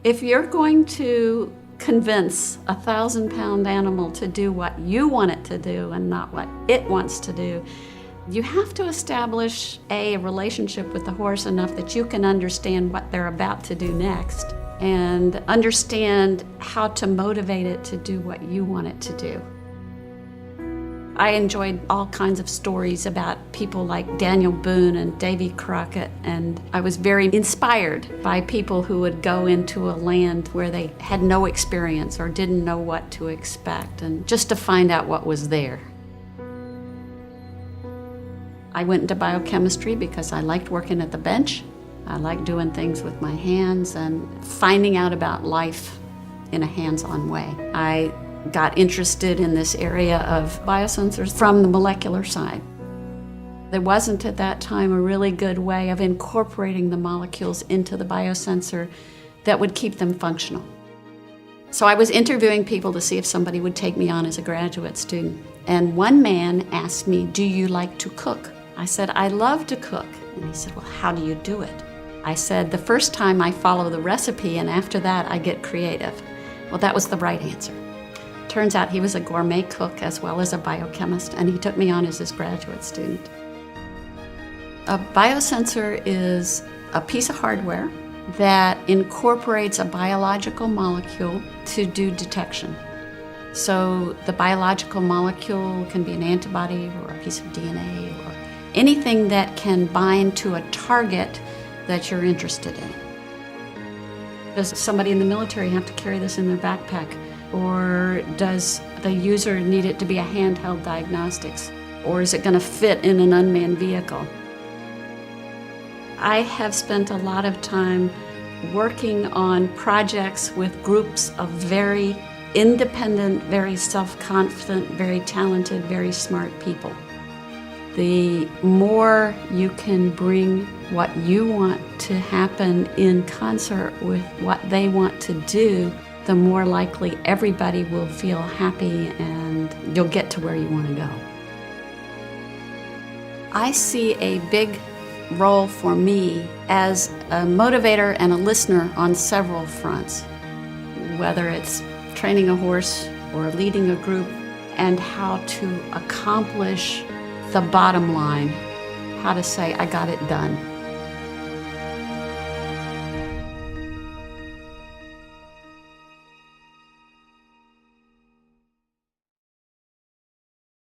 If you're going to convince a 1,000-pound animal to do what you want it to do and not what it wants to do, you have to establish a relationship with the horse enough that you can understand what they're about to do next and understand how to motivate it to do what you want it to do. I enjoyed all kinds of stories about people like Daniel Boone and Davy Crockett, and I was very inspired by people who would go into a land where they had no experience or didn't know what to expect, and just to find out what was there. I went into biochemistry because I liked working at the bench. I liked doing things with my hands and finding out about life in a hands-on way. I got interested in this area of biosensors from the molecular side. There wasn't at that time a really good way of incorporating the molecules into the biosensor that would keep them functional. So I was interviewing people to see if somebody would take me on as a graduate student. And one man asked me, "Do you like to cook?" I said, "I love to cook." And he said, "Well, how do you do it?" I said, "The first time I follow the recipe, and after that I get creative." Well, that was the right answer. Turns out he was a gourmet cook as well as a biochemist, and he took me on as his graduate student. A biosensor is a piece of hardware that incorporates a biological molecule to do detection. So the biological molecule can be an antibody or a piece of DNA or anything that can bind to a target that you're interested in. Does somebody in the military have to carry this in their backpack? Or does the user need it to be a handheld diagnostics? Or is it going to fit in an unmanned vehicle? I have spent a lot of time working on projects with groups of very independent, very self-confident, very talented, very smart people. The more you can bring what you want to happen in concert with what they want to do, the more likely everybody will feel happy and you'll get to where you want to go. I see a big role for me as a motivator and a listener on several fronts, whether it's training a horse or leading a group, and how to accomplish the bottom line, how to say, I got it done.